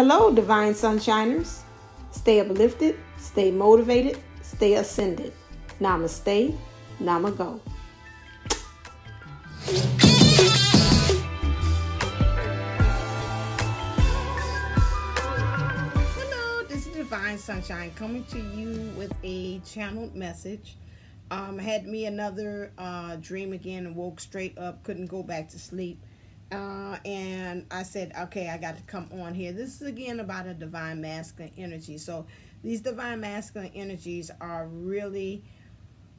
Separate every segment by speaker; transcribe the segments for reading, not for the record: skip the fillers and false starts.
Speaker 1: Hello, Divine Sunshiners. Stay uplifted, stay motivated, stay ascended. Namaste, Namago. Hello, this is Divine Sunshine coming to you with a channeled message. I had me another dream again and woke straight up, couldn't go back to sleep. And I said, okay, I got to come on here. This is again about a divine masculine energy. So these divine masculine energies are really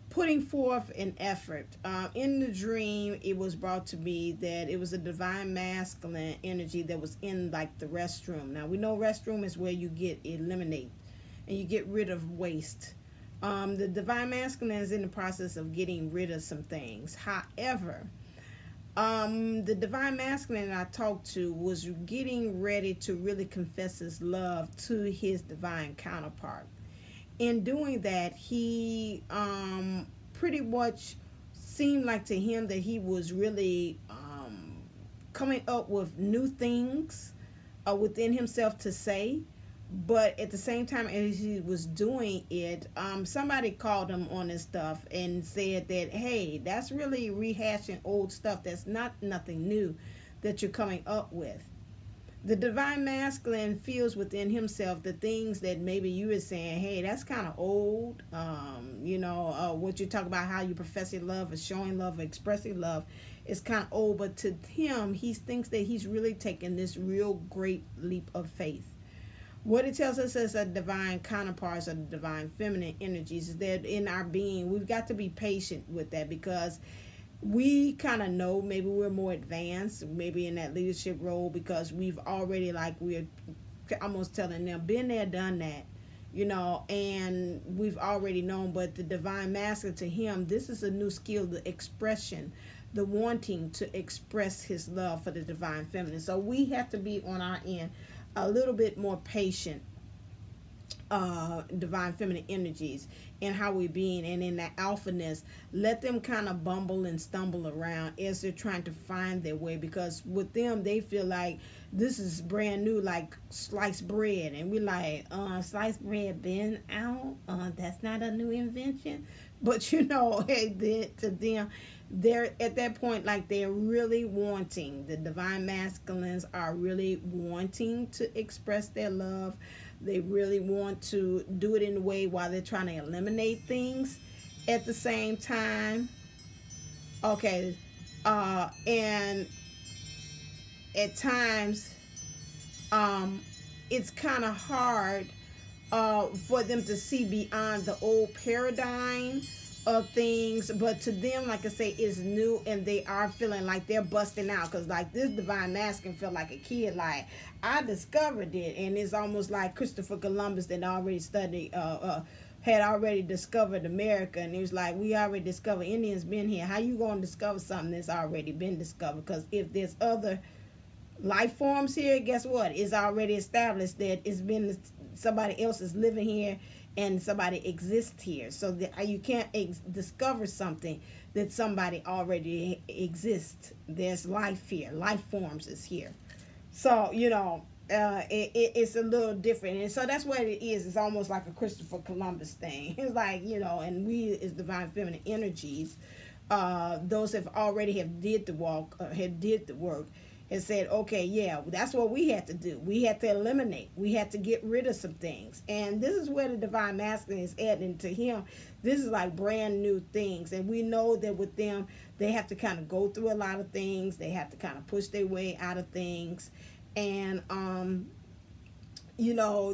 Speaker 1: putting forth an effort. In the dream, it was brought to me that it was a divine masculine energy that was in like the restroom. Now we know restroom is where you eliminate and you get rid of waste. The divine masculine is in the process of getting rid of some things. However, the divine masculine I talked to was getting ready to really confess his love to his divine counterpart. In doing that, he pretty much seemed like to him that he was really coming up with new things within himself to say. But at the same time as he was doing it, somebody called him on his stuff and said that, hey, that's really rehashing old stuff. That's not nothing new that you're coming up with. The divine masculine feels within himself the things that maybe you were saying, hey, that's kind of old. What you talk about, how you profess your love or showing love or expressing love is kind of old. But to him, he thinks that he's really taking this real great leap of faith. What it tells us as a divine counterparts of the divine feminine energies is that in our being, we've got to be patient with that, because we kind of know maybe we're more advanced, maybe in that leadership role, because we've already, like we're almost telling them, been there, done that, and we've already known. But the divine masculine, to him, this is a new skill, the expression, the wanting to express his love for the divine feminine. So we have to be on our end a little bit more patient, divine feminine energies, and how we're being, and in that alphaness, let them kind of bumble and stumble around as they're trying to find their way, because with them, they feel like this is brand new, like sliced bread, and we're like, sliced bread been out, that's not a new invention. But to them, they're at that point, like they're really wanting, the divine masculines are really wanting to express their love. They really want to do it in a way while they're trying to eliminate things at the same time. Okay. And at times, it's kind of hard for them to see beyond the old paradigm of things, but to them, like I say, is new, and they are feeling like they're busting out, because like this divine masculine feel like a kid, like I discovered it. And it's almost like Christopher Columbus that already studied had already discovered America, and he was like, we already discovered Indians been here. How you gonna discover something that's already been discovered? Because if there's other life forms here, guess what, it's already established that it's been somebody else is living here and somebody exists here. So that you can't discover something that somebody already exists. There's life here, life forms is here. So it's a little different, and so that's what it is. It's almost like a Christopher Columbus thing. It's like, and we as divine feminine energies, those have already did the work, and said, okay, yeah, that's what we had to do. We had to eliminate. We had to get rid of some things. And this is where the divine masculine is at. And to him, this is like brand new things. And we know that with them, they have to kind of go through a lot of things. They have to kind of push their way out of things. And,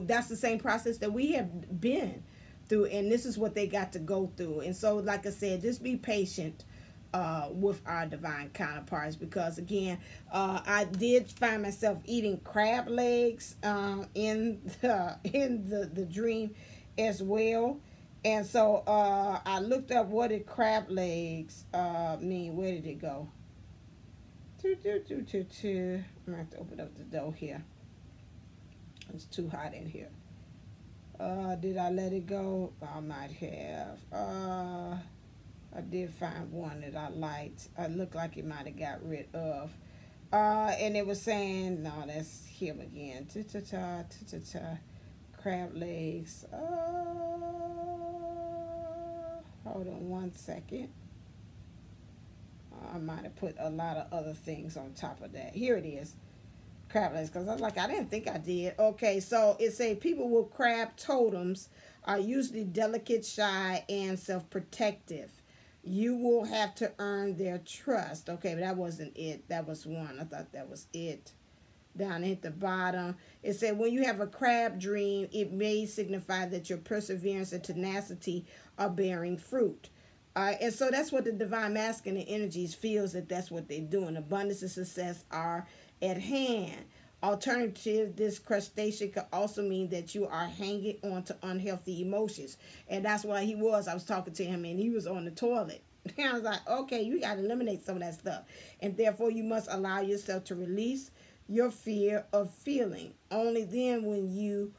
Speaker 1: that's the same process that we have been through. And this is what they got to go through. And so, like I said, just be patient with our divine counterparts, because again, I did find myself eating crab legs in the dream as well. And so I looked up what did crab legs mean. Where did it go? I'm gonna have to open up the door here. It's too hot in here. Did I let it go? I might have. I did find one that I liked. It looked like it might have got rid of. And it was saying, no, that's him again. Crab legs. Hold on one second. I might have put a lot of other things on top of that. Here it is. Crab legs, because I was like, I didn't think I did. Okay, so it say people with crab totems are usually delicate, shy, and self-protective. You will have to earn their trust. Okay, but that wasn't it. That was one. I thought that was it. Down at the bottom, it said, when you have a crab dream, it may signify that your perseverance and tenacity are bearing fruit. And so that's what the divine masculine energies feels, that that's what they're doing. Abundance and success are at hand. Alternative, this crustacean could also mean that you are hanging on to unhealthy emotions. And that's why I was talking to him, and he was on the toilet. And I was like, okay, you got to eliminate some of that stuff. And therefore, you must allow yourself to release your fear of feeling. Only then when you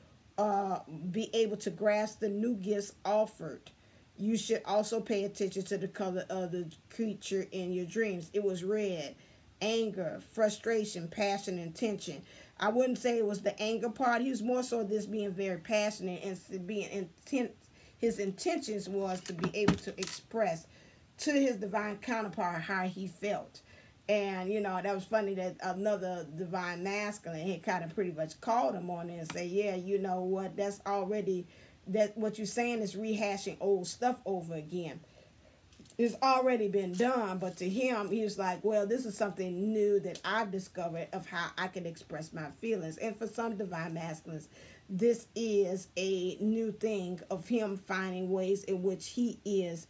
Speaker 1: be able to grasp the new gifts offered. You should also pay attention to the color of the creature in your dreams. It was red. Anger, frustration, passion, and tension. I wouldn't say it was the anger part. He was more so this being very passionate and being intent. His intentions was to be able to express to his divine counterpart how he felt. And, you know, that was funny that another divine masculine had kind of pretty much called him on it and say, yeah, you know what, that's already, that what you're saying is rehashing old stuff over again. It's already been done, but to him, he was like, well, this is something new that I've discovered of how I can express my feelings. And for some divine masculines, this is a new thing of him finding ways in which he is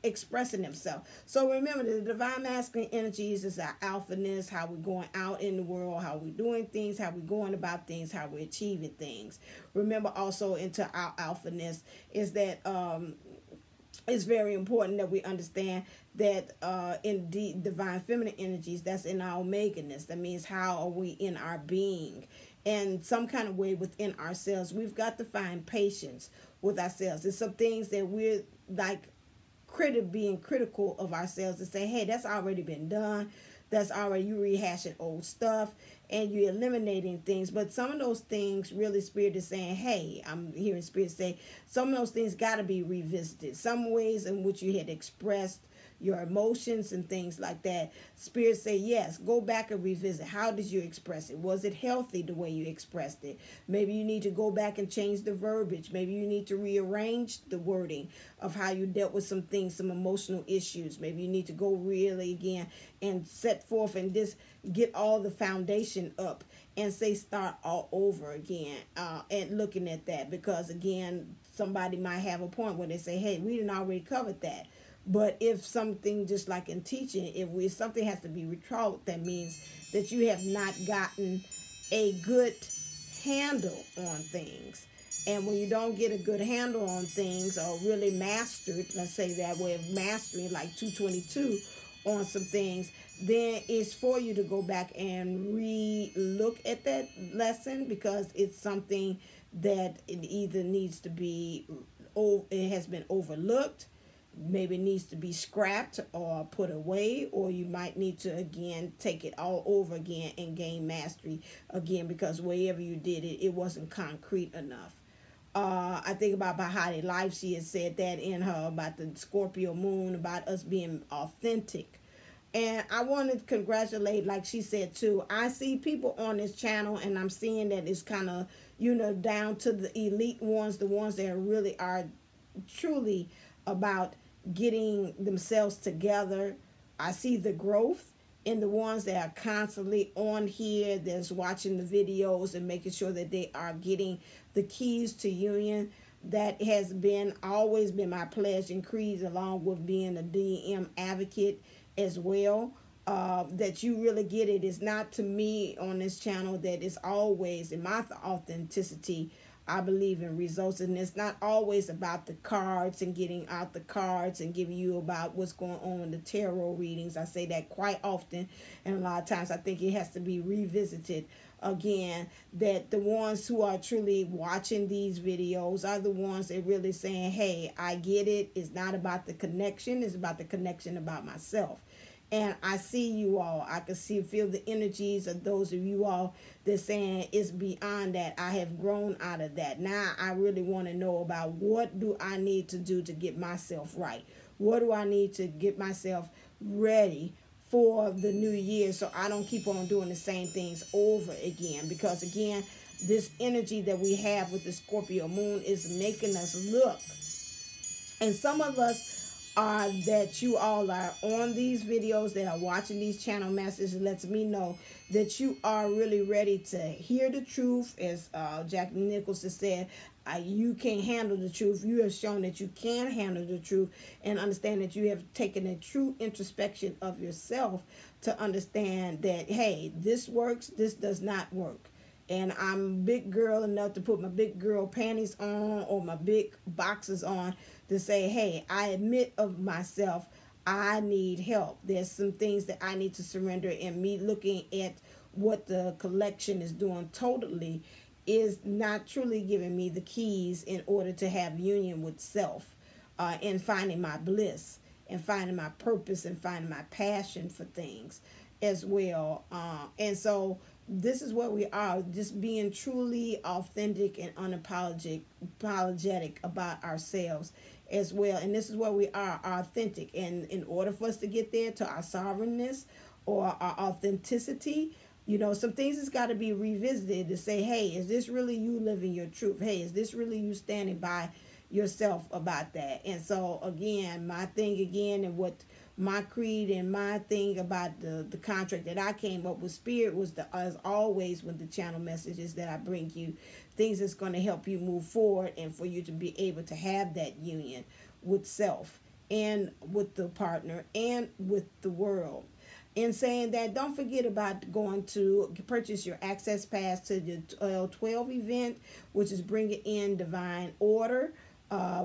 Speaker 1: expressing himself. So remember, the divine masculine energies is our alphaness, how we're going out in the world, how we're doing things, how we're going about things, how we're achieving things. Remember also into our alphaness is that it's very important that we understand that in the divine feminine energies, that's in our omega-ness. That means how are we in our being? And some kind of way within ourselves, we've got to find patience with ourselves. There's some things that we're like being critical of ourselves to say, hey, that's already been done. That's already, you rehashing old stuff and you're eliminating things. But some of those things, really, Spirit is saying, hey, I'm hearing Spirit say, some of those things got to be revisited. Some ways in which you had expressed your emotions and things like that. Spirit say, yes, go back and revisit. How did you express it? Was it healthy the way you expressed it? Maybe you need to go back and change the verbiage. Maybe you need to rearrange the wording of how you dealt with some things, some emotional issues. Maybe you need to go really again and set forth and just get all the foundation up and say start all over again and looking at that. Because again, somebody might have a point where they say, hey, we didn't already covered that. But if something, just like in teaching, if something has to be retaught, that means that you have not gotten a good handle on things. And when you don't get a good handle on things or really mastered, let's say that way of mastering, like 222 on some things, then it's for you to go back and re-look at that lesson, because it's something that it either needs to be, it has been overlooked, maybe it needs to be scrapped or put away, or you might need to again take it all over again and gain mastery again, because wherever you did it, it wasn't concrete enough. I think about Bahati Life, she had said that in her about the Scorpio moon, about us being authentic. And I want to congratulate, like she said too, I see people on this channel and I'm seeing that it's kind of, you know, down to the elite ones, the ones that really are truly about getting themselves together. I see the growth in the ones that are constantly on here, that's watching the videos and making sure that they are getting the keys to union. That has been always been my pledge and creed, along with being a DM advocate as well. That you really get it. It's not to me on this channel that it's always in my authenticity. I believe in results, and it's not always about the cards and getting out the cards and giving you about what's going on in the tarot readings. I say that quite often, and a lot of times I think it has to be revisited again, that the ones who are truly watching these videos are the ones that really saying, hey, I get it. It's not about the connection. It's about the connection about myself. And I see you all. I can feel the energies of those of you all that's saying it's beyond that. I have grown out of that. Now I really want to know about what do I need to do to get myself right? What do I need to get myself ready for the new year so I don't keep on doing the same things over again? Because again, this energy that we have with the Scorpio moon is making us look. And some of us are that you all are on these videos, that are watching these channel messages, lets me know that you are really ready to hear the truth. As Jack Nichols has said, you can handle the truth. You have shown that you can handle the truth and understand that you have taken a true introspection of yourself to understand that, hey, this works, this does not work. And I'm big girl enough to put my big girl panties on or my big boxes on to say, hey, I admit of myself, I need help. There's some things that I need to surrender, and me looking at what the collection is doing totally is not truly giving me the keys in order to have union with self, and finding my bliss and finding my purpose and finding my passion for things as well. And so this is what we are, just being truly authentic and unapologetic about ourselves as well. And this is what we are, authentic. And in order for us to get there to our sovereignness or our authenticity, you know, some things has got to be revisited to say, hey, is this really you living your truth? Hey, is this really you standing by yourself about that? And so again, my thing again, and what my creed and my thing about the contract that I came up with, Spirit, was as always with the channel messages that I bring you, things that's going to help you move forward and for you to be able to have that union with self and with the partner and with the world. In saying that, don't forget about going to purchase your access pass to the 12 event, which is bringing in divine order.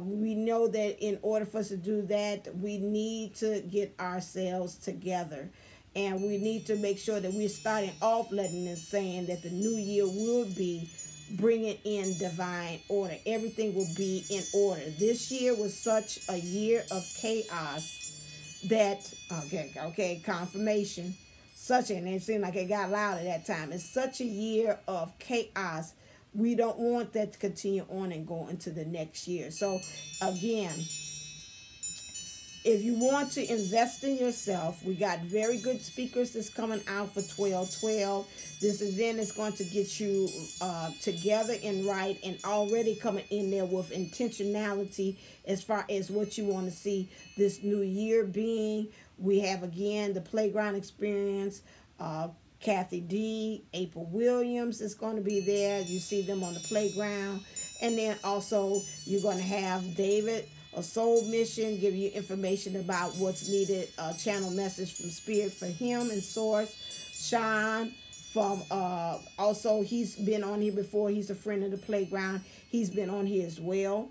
Speaker 1: We know that in order for us to do that, we need to get ourselves together. And we need to make sure that we're starting off letting us saying that the new year will be bringing in divine order. Everything will be in order. This year was such a year of chaos that, okay, confirmation. And it seemed like it got loud at that time. It's such a year of chaos. We don't want that to continue on and go into the next year. So again, if you want to invest in yourself, we got very good speakers that's coming out for 12/12. This event is going to get you together and right, and already coming in there with intentionality as far as what you want to see this new year being. We have, again, the Playground Experience. Kathy D, April Williams is going to be there. You see them on the playground. And then also you're going to have David, a soul mission, give you information about what's needed, channel message from Spirit for him and Source. Sean from, also he's been on here before. He's a friend of the playground. He's been on here as well.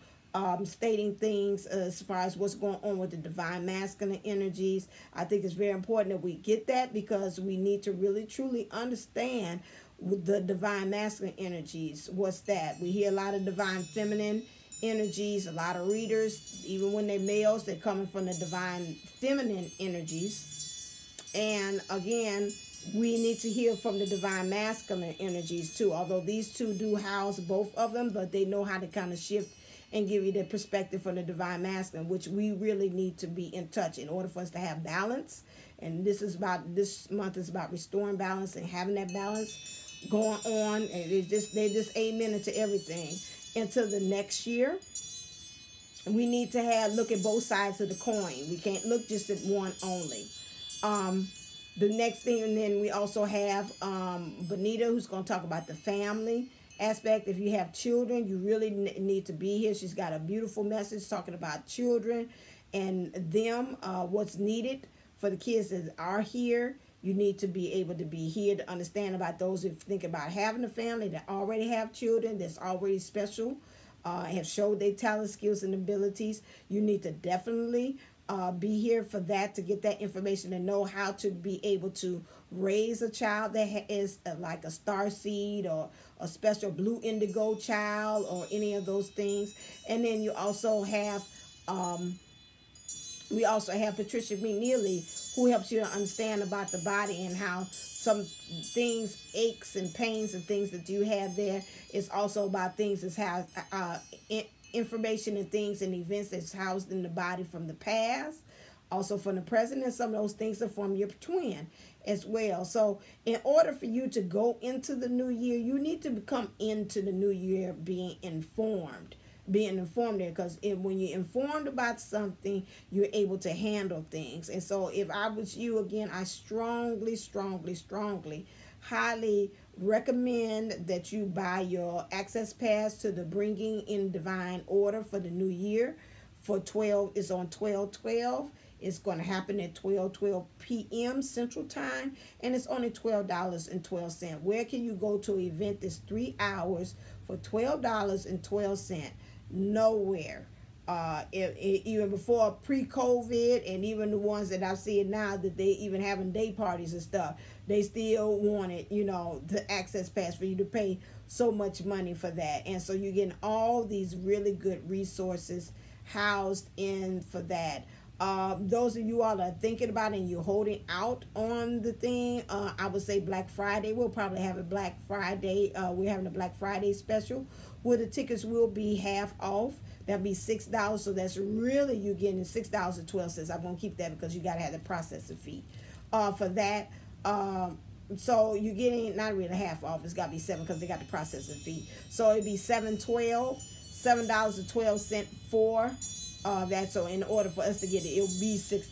Speaker 1: Stating things as far as what's going on with the divine masculine energies. I think it's very important that we get that, because we need to really truly understand the divine masculine energies. What's that? We hear a lot of divine feminine energies, a lot of readers, even when they're males, they're coming from the divine feminine energies. And again, we need to hear from the divine masculine energies too, although these two do house both of them, but they know how to kind of shift and give you the perspective from the divine masculine, which we really need to be in touch in order for us to have balance. And this month is about restoring balance and having that balance going on. And they just amen into everything into the next year. We need to look at both sides of the coin. We can't look just at one only. The next thing, and then we also have Bonita, who's going to talk about the family aspect. If you have children, you really need to be here. She's got a beautiful message talking about children and them, what's needed for the kids that are here. You need to be able to be here to understand about those who think about having a family, that already have children, that's already special, have showed their talent, skills, and abilities. You need to definitely be here for that, to get that information and know how to be able to raise a child that is like a star seed or a special blue indigo child or any of those things. And then you also have We also have Patricia McNeely, who helps you to understand about the body and how some things, aches and pains and things that you have there. It's also about things that's how information and things and events that's housed in the body from the past, also from the present, and some of those things are from your twin as well. So in order for you to go into the new year, you need to come into the new year being informed there, because when you're informed about something, you're able to handle things. And so if I was you, again, I strongly highly recommend that you buy your access pass to the Bringing in Divine Order for the new year. For 12 is on 12/12. It's going to happen at 12:12 p.m. Central Time, and it's only $12.12. Where can you go to an event that's 3 hours for $12.12? Nowhere. Even before pre-COVID, and even the ones that I've seen now that they even having day parties and stuff, they still wanted, the access pass for you to pay so much money for that. And so you're getting all these really good resources housed in for that. Those of you all that are thinking about it and you're holding out on the thing, I would say Black Friday. We'll probably have a Black Friday. We're having a Black Friday special where the tickets will be half off. That'll be $6. So that's really you getting $6.12. I'm going to keep that because you got to have the processing fee for that. So you're getting not really half off. It's got to be $7 because they got the processing fee. So it'd be $7.12 for that. So in order for us to get it, it'll be $6.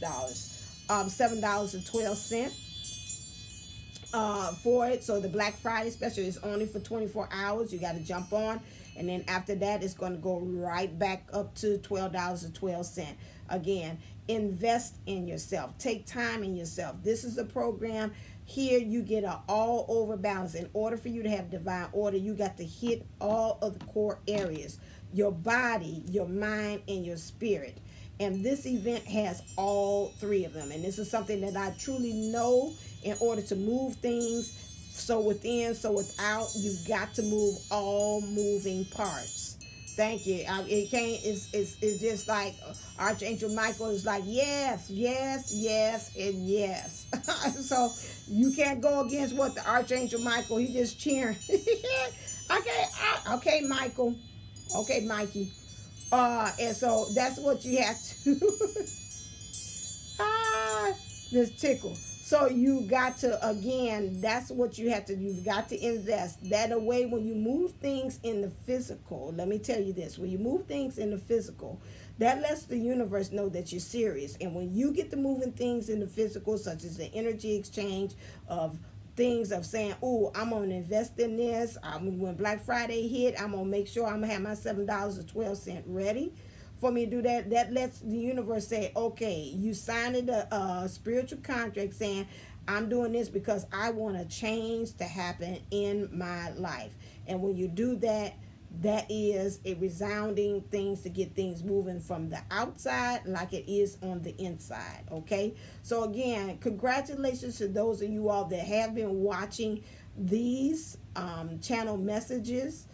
Speaker 1: $7.12 for it. So the Black Friday special is only for 24 hours. You got to jump on, and then after that it's going to go right back up to $12.12. Again, invest in yourself. Take time in yourself. This is a program. Here you get an all over balance. In order for you to have divine order, you got to hit all of the core areas: your body, your mind, and your spirit. And this event has all three of them. And this is something that I truly know. In order to move things, so within, so without, you've got to move all moving parts. Thank you. It can't. It's just like Archangel Michael is like yes, yes, yes, and yes. So you can't go against what the Archangel Michael. He just cheering. Okay, Michael. Okay, Mikey. And so that's what you have to. Just tickle. So you got to, again, that's what you have to, you've got to invest. That away when you move things in the physical, let me tell you this, when you move things in the physical, that lets the universe know that you're serious. And when you get to moving things in the physical, such as the energy exchange of things of saying, oh, I'm going to invest in this. When Black Friday hit, I'm going to make sure I'm going to have my $7.12 ready for me to do that. That lets the universe say, okay, you signed a spiritual contract saying, I'm doing this because I want a change to happen in my life. And when you do that, that is a resounding things to get things moving from the outside like it is on the inside. Okay, so again, congratulations to those of you all that have been watching these channel messages,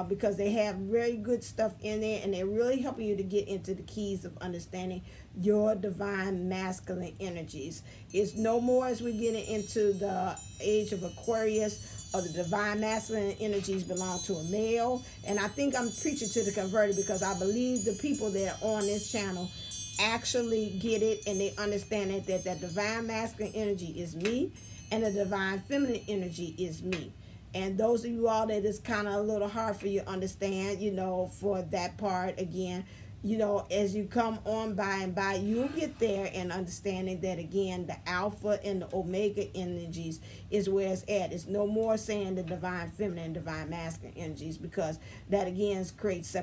Speaker 1: because they have very good stuff in there, and they're really helping you to get into the keys of understanding your divine masculine energies. It's no more as we're getting into the age of Aquarius, or the divine masculine energies belong to a male. And I think I'm preaching to the converted, because I believe the people that are on this channel actually get it, and they understand it, that divine masculine energy is me, and the divine feminine energy is me. And those of you all that is kind of a little hard for you to understand, for that part, again, as you come on by and by, you'll get there, and understanding that, again, the alpha and the omega energies is where it's at. It's no more saying the divine feminine and divine masculine energies, because that, again, creates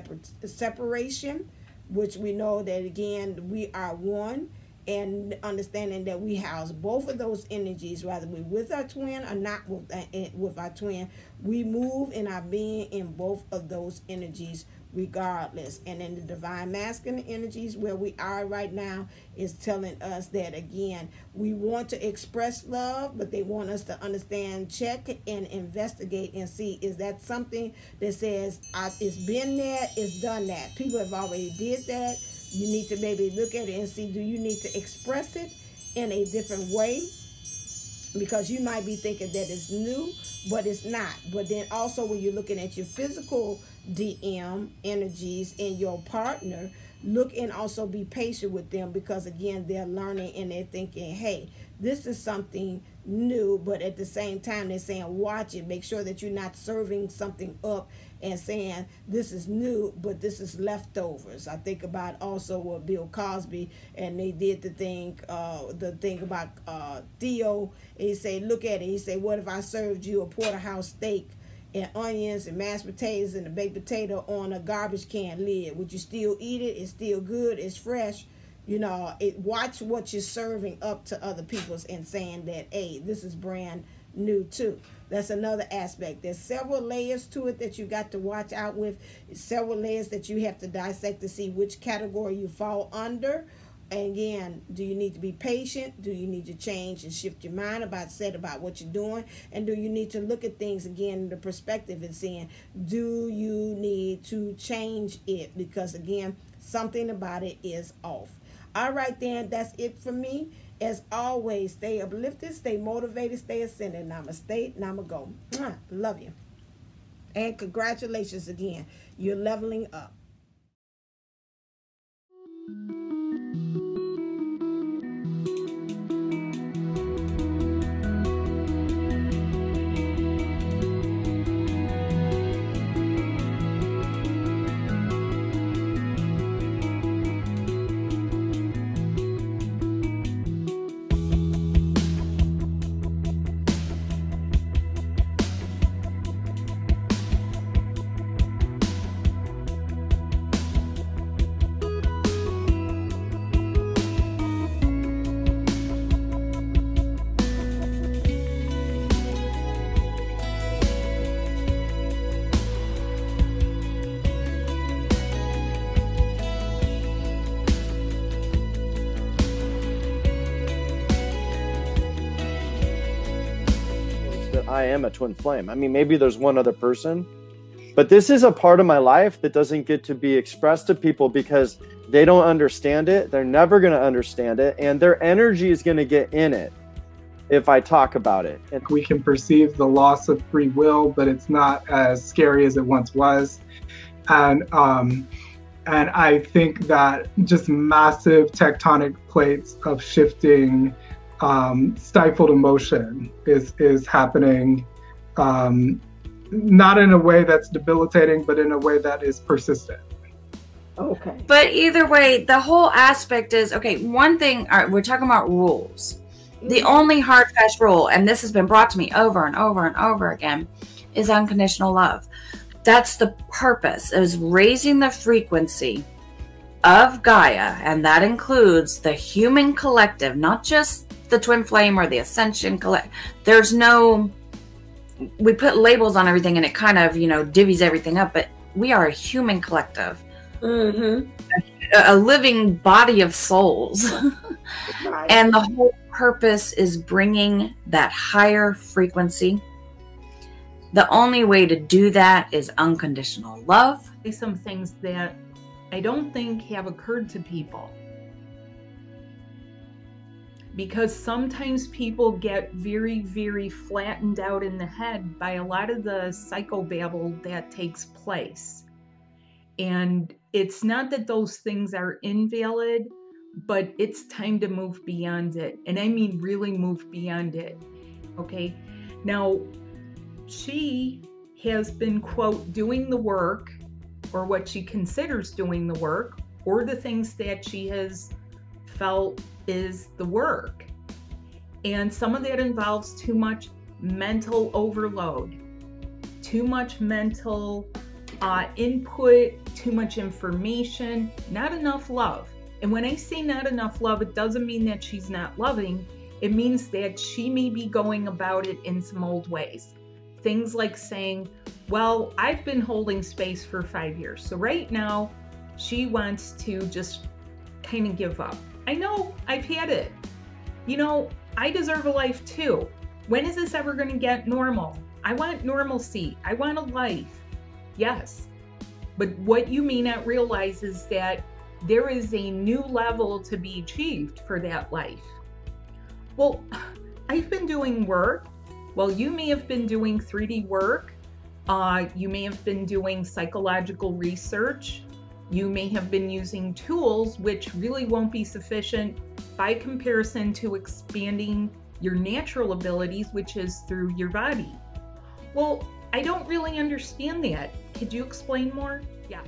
Speaker 1: separation, which we know that, again, we are one. And understanding that we house both of those energies, whether we're with our twin or not with our twin, We move in our being in both of those energies regardless. And in the divine masculine energies where we are right now is telling us that, again, we want to express love, but they want us to understand, check and investigate and see, is that something that says it's been there, it's done that. People have already did that. You need to maybe look at it and see, do you need to express it in a different way? Because you might be thinking that it's new, but it's not. But then also when you're looking at your physical DM energies in your partner, look and also be patient with them, because again, they're learning and they're thinking, hey, this is something new, but at the same time they're saying, watch it, make sure that you're not serving something up and saying this is new but this is leftovers. I think about also what Bill Cosby, and they did the thing about Theo, and he said, look at it, he said, what if I served you a porterhouse steak and onions and mashed potatoes and a baked potato on a garbage can lid? Would you still eat it? It's still good, it's fresh. You know, watch what you're serving up to other people's and saying that, hey, this is brand new too. That's another aspect. There's several layers to it that you got to watch out with. Several layers that you have to dissect to see which category you fall under. And again, do you need to be patient? Do you need to change and shift your mind about what you're doing? And do you need to look at things again in the perspective and saying, do you need to change it? Because again, something about it is off. All right, then, that's it for me. As always, stay uplifted, stay motivated, stay ascended. Namaste, namago. Love you. And congratulations again. You're leveling up.
Speaker 2: I am a twin flame. I mean, maybe there's one other person, but this is a part of my life that doesn't get to be expressed to people because they don't understand it. They're never going to understand it, and their energy is going to get in it if I talk about it.
Speaker 3: And we can perceive the loss of free will, but it's not as scary as it once was. And I think that just massive tectonic plates of shifting stifled emotion is happening, not in a way that's debilitating, but in a way that is persistent.
Speaker 1: Okay.
Speaker 4: But either way, the whole aspect is, okay, one thing, all right, we're talking about rules. The only hard, fast rule, and this has been brought to me over and over and over again, is unconditional love. That's the purpose, is raising the frequency of Gaia, and that includes the human collective, not just the twin flame or the ascension collective. There's no, we put labels on everything and it kind of, you know, divvies everything up, but we are a human collective. A living body of souls. Right. And the whole purpose is bringing that higher frequency. The only way to do that is unconditional love.
Speaker 5: Some things that I don't think have occurred to people, because sometimes people get very, very flattened out in the head by a lot of the psychobabble that takes place. And it's not that those things are invalid, but it's time to move beyond it. And I mean really move beyond it. Okay. Now, she has been, quote, doing the work, or what she considers doing the work, or the things that she has felt is the work. And some of that involves too much mental overload, too much mental input, too much information, not enough love. And when I say not enough love, it doesn't mean that she's not loving. It means that she may be going about it in some old ways. Things like saying, well, I've been holding space for 5 years, so right now she wants to just kind of give up. I know, I've had it. You know, I deserve a life too. When is this ever going to get normal? I want normalcy. I want a life. Yes. But what you may not realize is that there is a new level to be achieved for that life. Well, I've been doing work. Well, you may have been doing 3D work. You may have been doing psychological research. You may have been using tools which really won't be sufficient by comparison to expanding your natural abilities, which is through your body. Well, I don't really understand that. Could you explain more? Yeah.